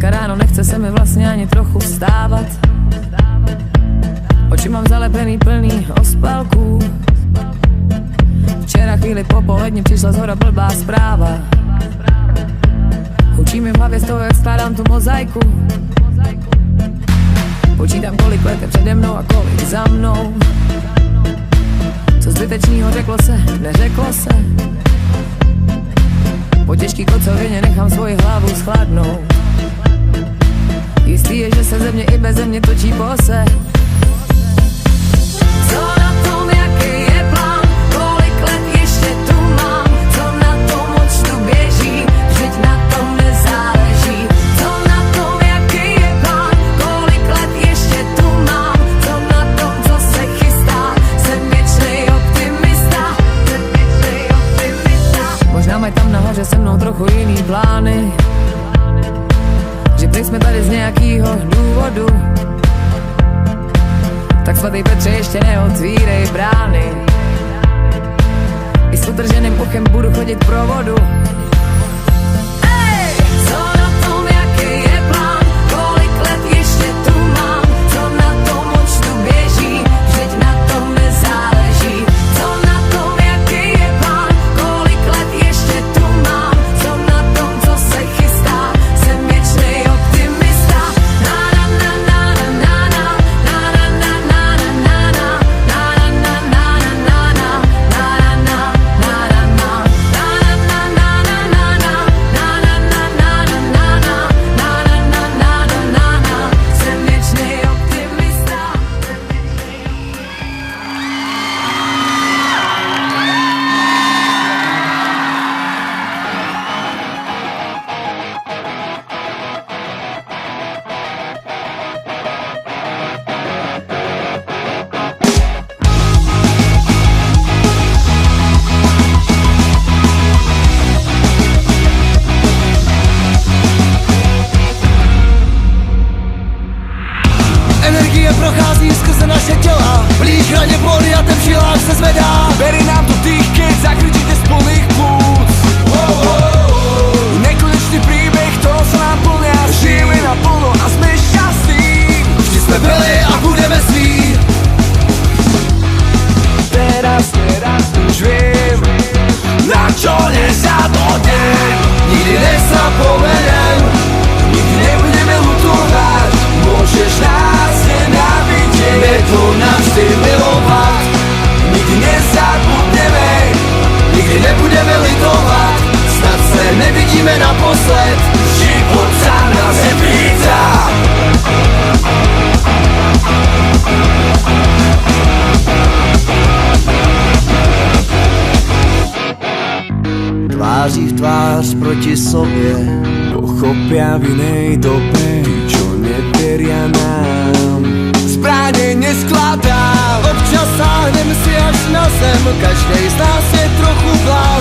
Dneska ráno nechce se mi vlastně ani trochu vstávat. Oči mám zalepený plný ospalků. Včera chvíli po poledni přišla zhora blbá zpráva. Hučí mi v hlavě z toho, jak skládám tu mozaiku. Počítám, kolik let je přede mnou a kolik za mnou. Co zbytečnýho řeklo se, neřeklo se. Po těžký kocovině nechám svoji hlavu schladnout. Jistý je, že se ze mě i beze mě točí pose. Co na tom, jaký je plán, kolik let ještě tu mám, co na tom očtu běží, vždyť na tom nezáleží. Co na tom, jaký je plán, kolik let ještě tu mám, co na tom, co se chystá, jsem věčnej optimista, jsem věčnej optimista. Možná mají tam nahoře se mnou trochu jiný plány, že prý jsme tady z nějakýho důvodu. Tak svatý Petře, ještě neotvírej brány. I s utrženým uchem budu chodit pro vodu. Ej! Co na tom, jaký je plán, kolik let ještě tu mám, co na tom očtu běží, vždyť na tom nezáleží. Co na tom, jaký je plán, kolik let ještě tu mám, co na tom, co se chystá, jsem věčnej optimista. Na na na na na na na na na na na. Energie prochází skrze naše těla, blíž hraně boli a ten žilách se zvedá. Beri nám to dýchky, zakryčíte z plných plúc. Nekonečný príbeh, toho sa nám plňa. Žijeme naplno a sme šťastní. Vždy sme byli a budeme sní. Teraz už viem, na čo nezabudnem. Nikdy nezapomenem, nikdy nebudeme lutovať. Môžeš nás nenávidieť, je to navždy milovať. Nikdy nezabudneme, nikdy nebudeme litovať. Snad se nevidíme naposled, život sa nás nepýta. Tváří v tvář proti sobě, pochopia v inej dobe, čo neveria nám. Zbraně neskladám, občas sáhnem si až na zem, každej z nás je trochu vlád.